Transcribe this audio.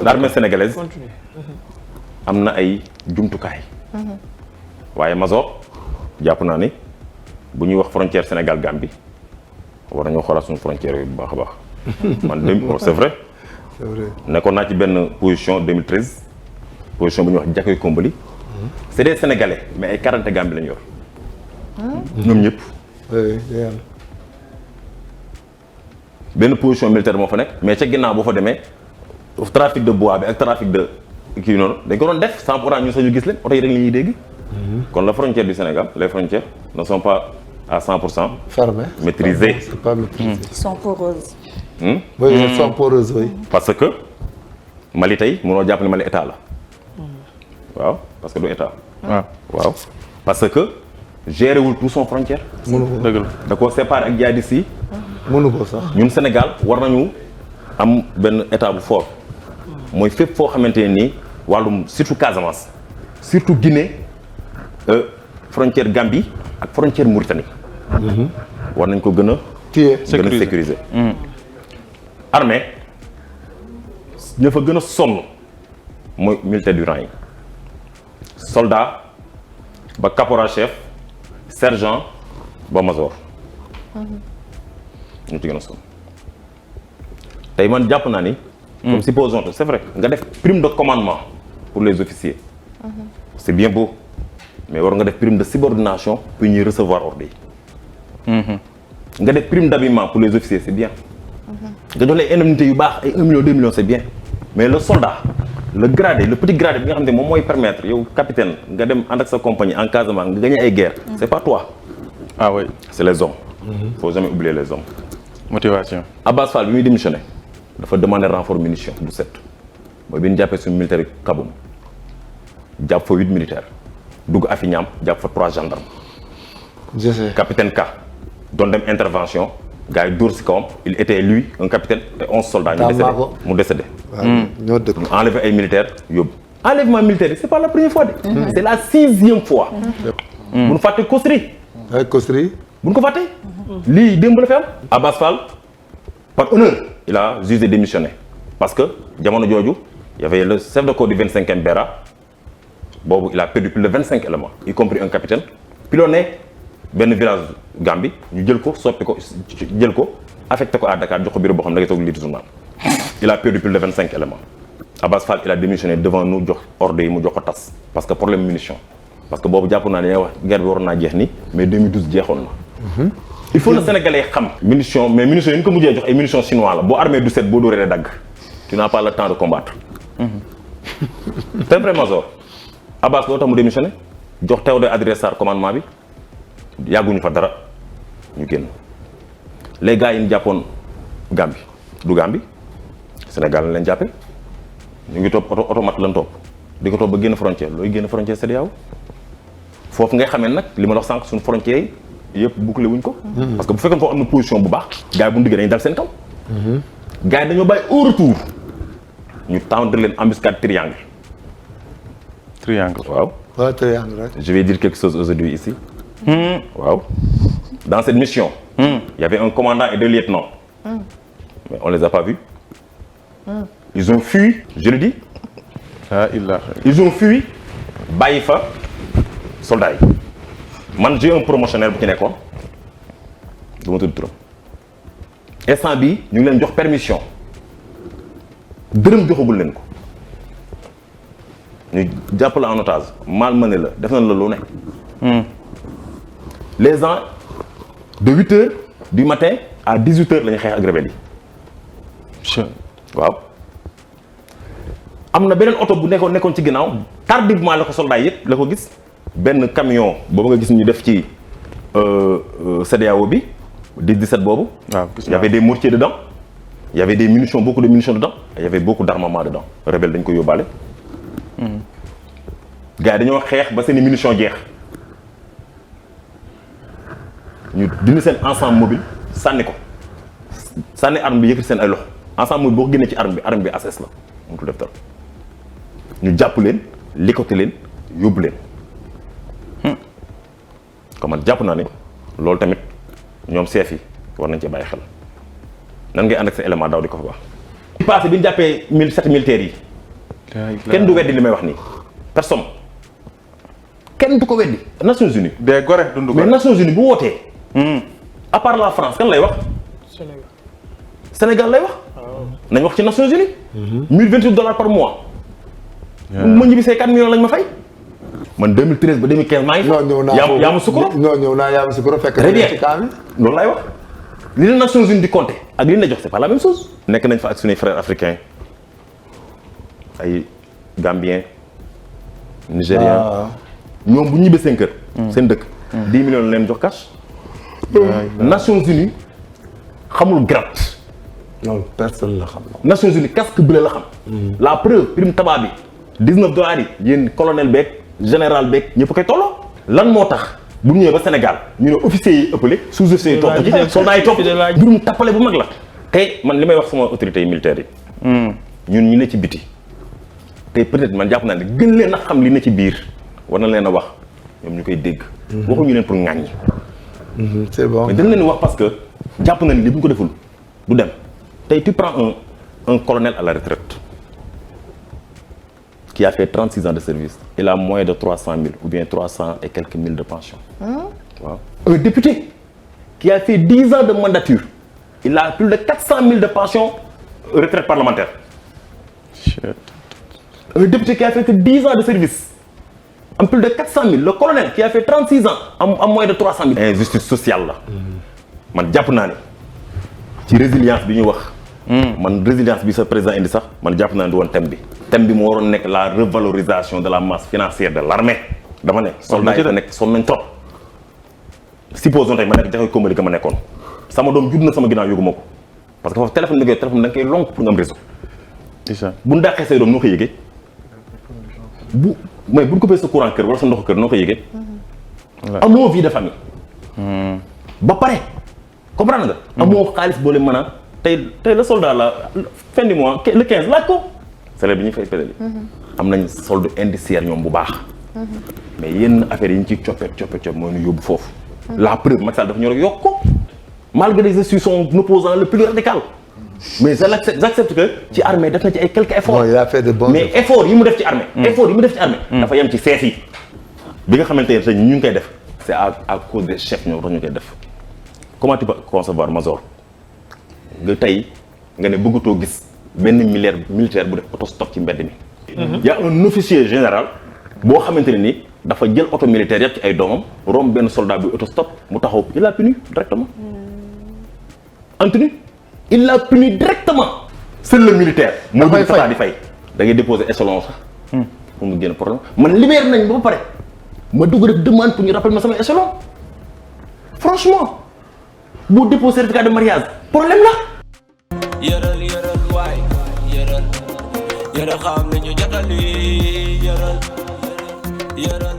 l'armée sénégalaise am na ay jumtukaay. waaye Mazor jàpp naa ni bu ñuy wax frontière Sénégal Gambie war nañoo xoolaat suñu frontière yooyu bu baax a baax. man c'est vrai. c'est vrai nekkoon naa ci benn position 2013 position bu ñuy wax Jakoy Kombali. c'est des Sénégalais mais ay 40 Gambie lañu yor. ñoom ñëpp. benn position militaire moo fa nekk mais ca ginnaaw boo fa demee trafic de bois bi ak trafic de kii noonu dañ ko doon def sans pour autant ñu sax ñu gis leen oto yi rek la ñuy dégg. kon la frontière du Sénégal les frontières ne sont pas à 100% fermées, maîtrisées. c'est pas maîtrisé. Ils sont poreuses. Oui, ils sont poreuses, oui. parce que Mali tey mënoo jàpp ne Mali état la. waaw parce que du état. waaw parce que géré wul tout son frontière. mënu ko dëgg la da koo séparé ak jihadistes yi. mënu ko sax. ñun Sénégal war nañu am benn état bu fort mooy fépp foo xamante ne nii wàllum surtout Casamance surtout Guinée frontière Gambie ak frontière Mauritanie. war nañ ko gën a. sécuriser. armée ña fa gën a sonn mooy militaire du rang yi soldat ba caporal chef sergent ba major. ñu ci gën a sonn tey man jàpp naa ni. comme supposons c'est vrai nga def prime de commandement pour les officiers. c'est bien beau mais war nga def prime de subordination pour ñuy recevoir ordre yi. nga def prime d'habillement pour les officiers c'est bien. nga jox leen indemnité yu baax ay 1 million 2 millions c'est bien mais le soldat le gradé le petit gradé bi nga xam ne moom mooy permettre yow capitaine nga dem ànd ak sa compagnie en Casamance nga gagner ay guerres. c'est pas toi. ah oui c'est les hommes. faut jamais oublier les hommes. motivation. Abbas Fall bi muy démissionné dafa demander renfort munition bu set mooy bi ñu jàppee suñu militaire Kaboum jàpp fa 8 militaires dugg Afiñam jàpp fa 3 gendarmes. je sais. capitaine Ka doon dem intervention gars yi dóor si kawam il était lui un capitaine et 11 soldats mu décédé. waaw ñoo dëkk. ñu enlevé ay militaires yóbbu. enlèvement militaire c'est pas la première fois de. c'est la 6e fois. bu ñu fàtte Kosri. ay Kosri. bu ñu ko fàtte. lii démb la fi am. Abbas Fall par honneur il a jugé démissionné parce que jamono jooju y avait le chef de corps du 25e Bera boobu il a perdu plus de 25 éléments y compris un capitaine pilonné benn village Gambie ñu jël ko soppi ko jël ko affecté ko à Dakar jox ko bureau boo xam ne da ngay toog lire journal il a perdu plus de 25 éléments Abbas Fall il a démissionné devant nous jox ordre yi mu jox ko tas parce que problème munition parce que boobu jàpp naa dañuy wax guerre bi waroon naa jeex ni mais 2012 jeexoon na. il faut le Sénégalais xam. munition mais munitions yi ñu ko mujjee jox ay munitions chinois la boo armée du set boo dóoree dagg tu n'as pas le temps de combattre. c'est vrai Major Abbas loo tax mu démissionné jox Théodore Adrien Sarr commandement bi yàgguñu fa dara ñu génn les gars yi ñu jàppoon Gambie du Gambie Sénégal lañ leen jàppee ñu ngi topp automate lañ topp di ko topp ba génn frontière looy génn frontière CEDEAO foofu ngay xamee nag li ma la wax sànq suñu frontières yi. yëpp bouclé wuñ ko. parce que bu fekkee foofu am na position bu baax. gars yi bu ñu diggee dañuy dal seen kaw. gars yi dañoo bàyyi au retour ñu tendre leen embuscade triangle. triangle waaw. waaw triangle rek. je vais dire quelque chose aujourd'hui ici. waaw. dans cette mission. il y avait un commandant et 2 lieutenants. mais on les a pas vus. ils ont fui je le dis. ah ilaha. ils ont fui bàyyi fa soldats yi. man j'ai un promotionnaire bu ci nekkoon du ma tudd turam instant bii ñu ngi leen jox permission dërëm joxagul leen ko ñu jàpp la en otage malmené la def nañ la lu ne. les gens de 8 heures du matin à 18 heures la ñu xeex ak rebelle yi. waaw am na beneen oto bu nekkoon ci ginnaaw tardivement la ko soldat yëpp la ko gis. benn camion boobu nga gis ñu def ci CEDEAO bi 17 boobu. waaw il y avait des mortiers dedans. il y avait des munitions beaucoup de munitions dedans. il y avait beaucoup d'armement dedans. rebelle dañ ko yóbbaale. gars yi dañoo xeex ba seeni munitions jeex ñu dindi seen ensemble mobile sànni ko sànni arme bi yëkkati seen ay loxo ensemble mobile boo ko génnee ci arme bi assess la mënatul def dara ñu jàpp leen licoté leen yóbbu leen. comme man jàpp naa ne loolu tamit ñoom chef yi war nañ cee bàyyi xel nan ngay ànd ak sa élément daw di ko fa baax. bi passé bi ñu jàppee 7 militaires yi kenn du weddi li may wax nii personne kenn du ko weddi. Nations Unies. des gore dundu mais gore. Nations Unies bu wootee. à part la France kan lay wax. Sénégal lay wax. nañ wax ci Nations Unies. $1028 par mois. ma ñibbisee 4 millions lañ ma fay. man 2013 ba 2015 maa ngi fa. non ñëw naa foofu yaa ma sukuro. non ñëw naa yaa ma sukuro fekk. très bien ci cas bi. loolu laay wax. li la Nations Unies di compter ak li ñu la jox c'est pas la même chose. nekk nañ fa ak suñuy frères africains ay Gambiens. Nigériens. ñoom bu ñu ñibbee seen kër. seen dëkk. 10 millions la leen jox cash. Nations Unies xamul gratte. non personne la xam. Nations Unies casque bleu la xam. la preuve prime tabac bi $19 yi yéen colonel beeg général beeg ñëpp koy tolloo. lan moo tax bu ñu ñëwee ba Sénégal ñu ne officiers yi ëppale sous-officiers yi topp ci soldats yi topp mbirum tappale bu mag la. tey man li may wax sama autorités militaires yi. ñun ñu ne ci biti. tey peut-être man jàpp naa ne gën leen a xam li ne ci biir war na leen a wax ñoom ñu koy dégg. waxuñu leen pour ŋàññi. c'est bon mais dañ leen wax parce que jàpp na ni li bu ñu ko deful du dem tey tu prends un colonel à la retraite qui a fait 36 ans de service il a moins de 300 000 ou bien 300 et quelques mille de pension. waaw un député qui a fait 10 ans de mandature il a plus de 400 000 de pension retraite parlementaire. un député qui a fait que 10 ans de service am plus de 400 000 le colonel qui a fait 36 ans am moins de 300 000. injustice sociale la. man jàpp naa ne ci résilience bi ñu wax. man résilience bi sa président indi sax man jàpp naa ne du woon thème bi. thème bi moo waroon nekk la revalorisation de la masse financière de l'armée. dama ne soldats yi fa nekk sonn nañ trop. supposons tey ma nekk jaxee Kombali ga ma nekkoon sama doom judd na sama ginnaaw yóbbu ma ko parce que foofu téléphone da nga koy lonk pour nga am réseau. bu ñu dàqee say doom noo ko yëgee. bu ñu coupé sa courant kër wala sa ndoxu kër noo ko yëgee. amoo vie de famille. ba pare comprendre nga. amoo xaalis boo leen mën a tey le soldat la fin du mois le 15 laaj ko. salaire bi ñu fay pédale. am nañ solde indiciaire ñoom bu baax. mais yenn affaires yi ñu ciy coppet mooy ñu yóbbu foofu. la preuve Macky Sall dafa ñëw rek yokk ko malgré je suis son opposant le plus radical. mais j'accepte que ci armée def na ci ay quelques efforts. il a fait de bons mais efforts yi mu def ci armée. efforts yi mu def ci armée. dafa yem ci sees yi. bi nga xamante ne ñu ngi koy def c'est à cause des chefs ñoo tax ñu koy def. comment tu peux concevoir Major nga tey nga ne bëggatoo gis benn militaire bu def autostop ci mbedd mi. y a un officier général boo xamante ne ni dafa jël auto militaire yëpp ci ay doomam romb benn soldat bi autostop mu taxaw il a puni directement. Anthony il l'a puni directement. seul le militaire. moo di tata di fay da ngay déposer échelon sax. pour mu génn problème man libéré nañ ba pare ma dugg rek demande pour ñu rappel ma sama échelon franchement boo déposé certificat de mariage problème la. yëral waay yëral xam nañu jotali yëral